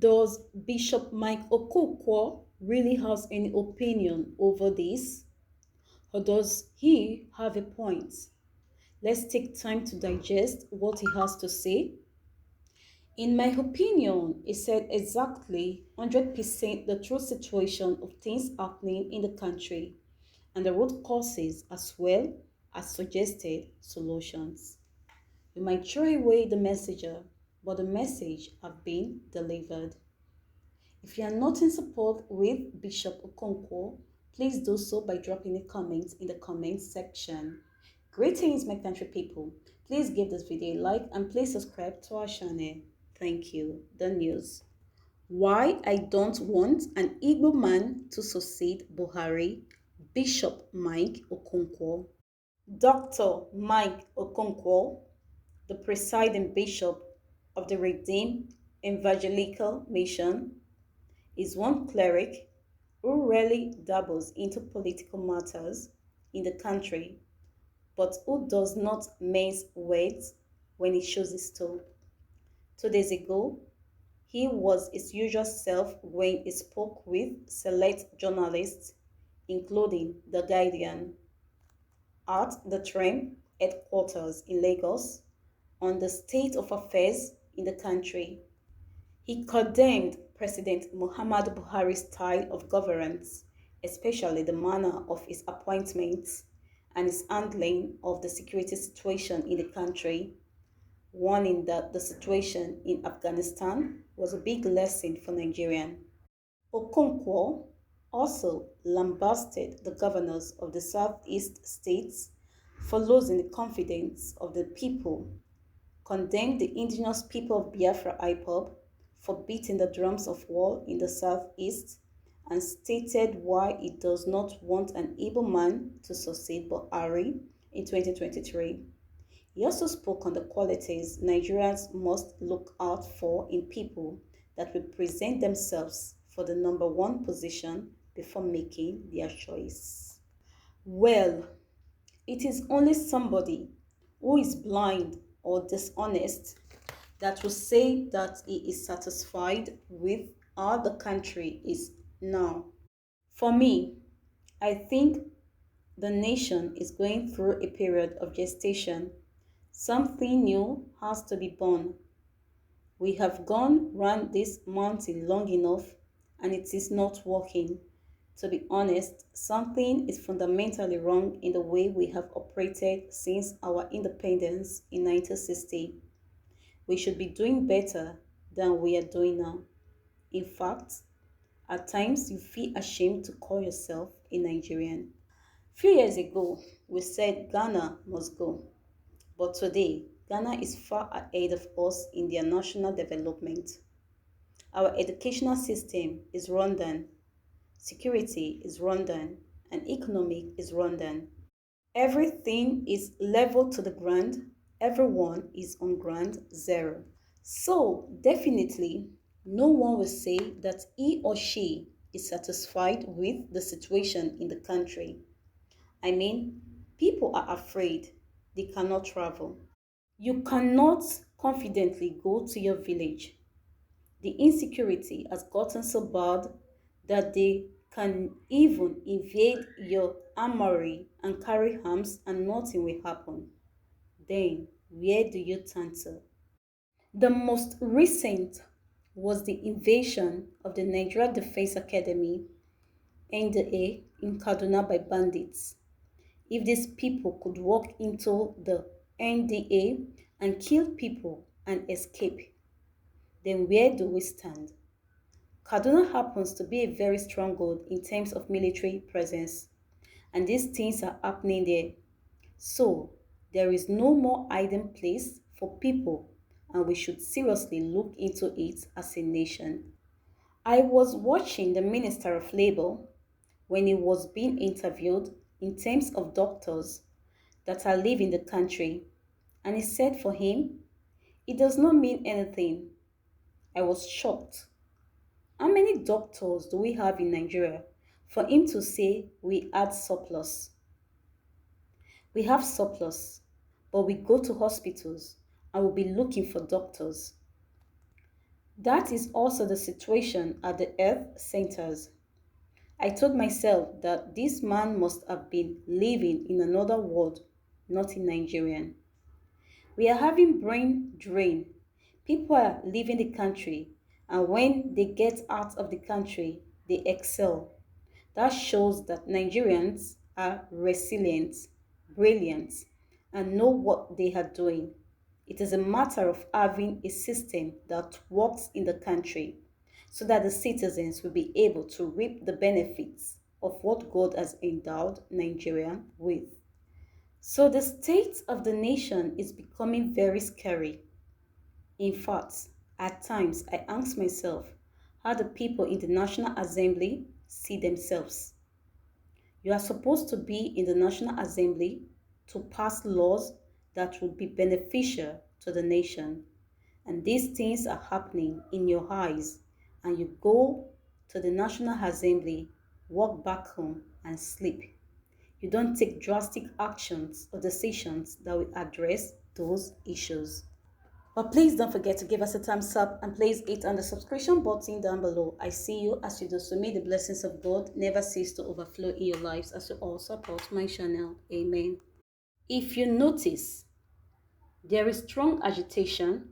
Does Bishop Mike Okonkwo really has any opinion over this? Or does he have a point? Let's take time to digest what he has to say. In my opinion, he said exactly 100% the true situation of things happening in the country and the root causes as well as suggested solutions. You might throw away the messenger, but the message have been delivered. If you are not in support with Bishop Okonkwo, please do so by dropping a comment in the comment section. Greetings, my country people. Please give this video a like and please subscribe to our channel. Thank you. The news. Why I don't want an Igbo man to succeed Buhari, Bishop Mike Okonkwo. Dr. Mike Okonkwo, the presiding bishop of the Redeemed Evangelical Mission, is one cleric who rarely dabbles into political matters in the country, but who does not mince words when he chooses to. 2 days ago, he was his usual self when he spoke with select journalists, including The Guardian, at the TREM headquarters in Lagos on the state of affairs in the country. He condemned President Muhammadu Buhari's style of governance, especially the manner of his appointments and his handling of the security situation in the country, warning that the situation in Afghanistan was a big lesson for Nigerians. Okonkwo also lambasted the governors of the southeast states for losing the confidence of the people, condemned the indigenous people of Biafra IPOB for beating the drums of war in the southeast, and stated why he does not want an able man to succeed Buhari in 2023. He also spoke on the qualities Nigerians must look out for in people that will present themselves for the number one position before making their choice. Well, it is only somebody who is blind or dishonest that will say that he is satisfied with how the country is now. For me, I think the nation is going through a period of gestation. Something new has to be born. We have gone round this mountain long enough and it is not working. To be honest, something is fundamentally wrong in the way we have operated since our independence in 1960. We should be doing better than we are doing now. In fact, at times you feel ashamed to call yourself a Nigerian. Few years ago, we said Ghana must go. But today, Ghana is far ahead of us in their national development. Our educational system is rundown, security is rundown, and economic is rundown. Everything is level to the ground. Everyone is on ground zero. So definitely, no one will say that he or she is satisfied with the situation in the country. I mean, people are afraid they cannot travel. You cannot confidently go to your village. The insecurity has gotten so bad that they can even invade your armory and carry arms and nothing will happen. Then, where do you turn to? The most recent was the invasion of the Nigeria Defense Academy, NDA, in Kaduna by bandits. If these people could walk into the NDA and kill people and escape, then where do we stand? Kaduna happens to be a very stronghold in terms of military presence, and these things are happening there. So, there is no more hiding place for people, and we should seriously look into it as a nation. I was watching the Minister of Labour when he was being interviewed in terms of doctors that are leaving the country, and he said for him, it does not mean anything. I was shocked. How many doctors do we have in Nigeria for him to say we had surplus? We have surplus, but we go to hospitals and we'll be looking for doctors. That is also the situation at the Earth centers. I told myself that this man must have been living in another world, not in Nigerian. We are having brain drain. People are leaving the country, and when they get out of the country, they excel. That shows that Nigerians are resilient, brilliant, and know what they are doing. It is a matter of having a system that works in the country so that the citizens will be able to reap the benefits of what God has endowed Nigeria with. So the state of the nation is becoming very scary. In fact, at times I ask myself how the people in the National Assembly see themselves. You are supposed to be in the National Assembly to pass laws that would be beneficial to the nation. And these things are happening in your eyes, and you go to the National Assembly, walk back home, and sleep. You don't take drastic actions or decisions that will address those issues. But please don't forget to give us a thumbs up and please hit on the subscription button down below. I see you as you do. So may the blessings of God never cease to overflow in your lives as you all support my channel. Amen. If you notice, there is strong agitation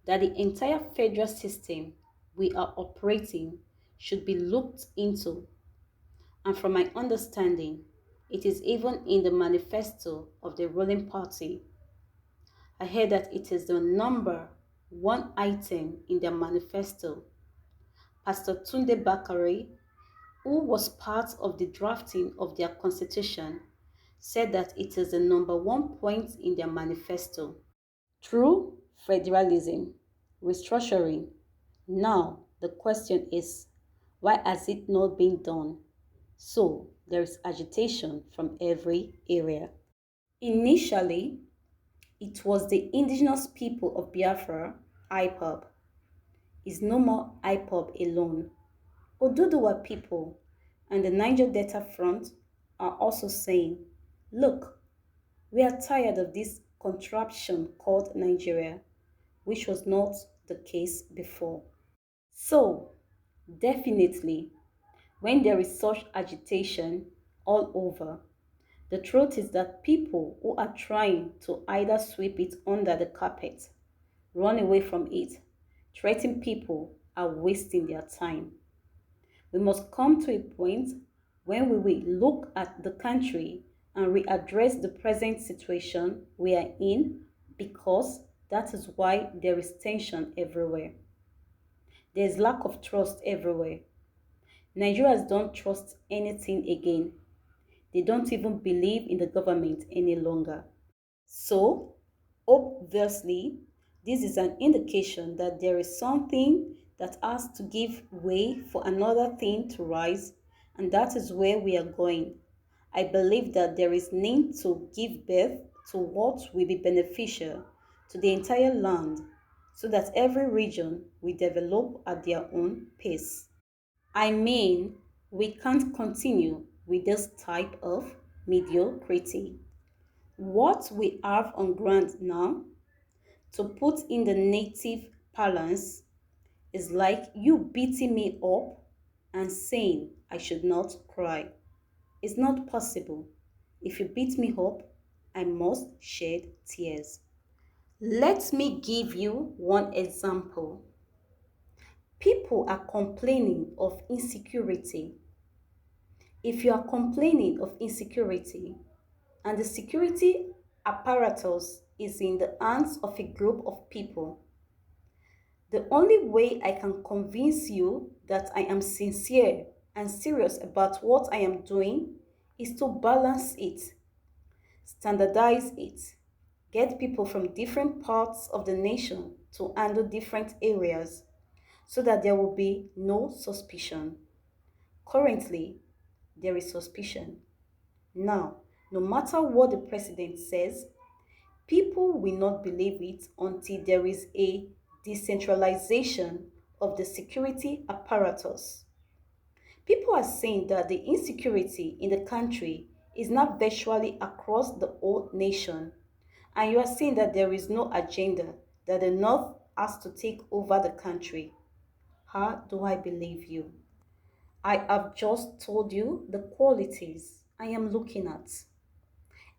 that the entire federal system we are operating should be looked into. And from my understanding, it is even in the manifesto of the ruling party. I heard that it is the number one item in their manifesto. Pastor Tunde Bakare, who was part of the drafting of their constitution, said that it is the number one point in their manifesto. Through federalism, restructuring. Now, the question is, why has it not been done? So, there is agitation from every area. Initially, it was the indigenous people of Biafra, IPOB. Is no more IPOB alone. Oduduwa people and the Niger Delta Front are also saying, look, we are tired of this contraption called Nigeria, which was not the case before. So, definitely, when there is such agitation all over, the truth is that people who are trying to either sweep it under the carpet, run away from it, threaten people are wasting their time. We must come to a point when we will look at the country and readdress the present situation we are in, because that is why there is tension everywhere. There is lack of trust everywhere. Nigerians don't trust anything again. They don't even believe in the government any longer. So, obviously, this is an indication that there is something that has to give way for another thing to rise, and that is where we are going. I believe that there is need to give birth to what will be beneficial to the entire land so that every region will develop at their own pace. I mean, we can't continue with this type of mediocrity. What we have on ground now, to put in the native parlance, is like you beating me up and saying I should not cry. It's not possible. If you beat me up, I must shed tears. Let me give you one example. People are complaining of insecurity. If you are complaining of insecurity and the security apparatus is in the hands of a group of people, the only way I can convince you that I am sincere and serious about what I am doing is to balance it, standardize it, get people from different parts of the nation to handle different areas so that there will be no suspicion. Currently, there is suspicion. Now, no matter what the president says, people will not believe it until there is a decentralization of the security apparatus. People are saying that the insecurity in the country is now virtually across the whole nation, and you are saying that there is no agenda, that the North has to take over the country. How do I believe you? I have just told you the qualities I am looking at.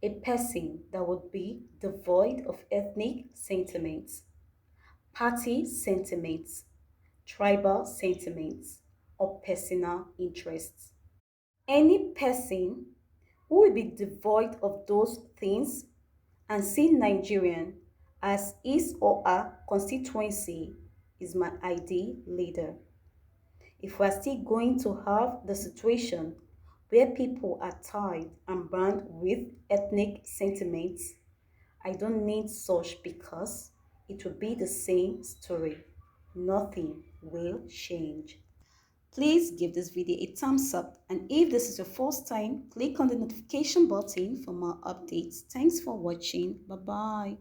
A person that would be devoid of ethnic sentiments, party sentiments, tribal sentiments, or personal interests. Any person who will be devoid of those things and see Nigerian as his or her constituency is my ideal leader. If we are still going to have the situation where people are tied and bound with ethnic sentiments, I don't need such because it will be the same story. Nothing will change. Please give this video a thumbs up, and if this is your first time, click on the notification button for more updates. Thanks for watching. Bye bye.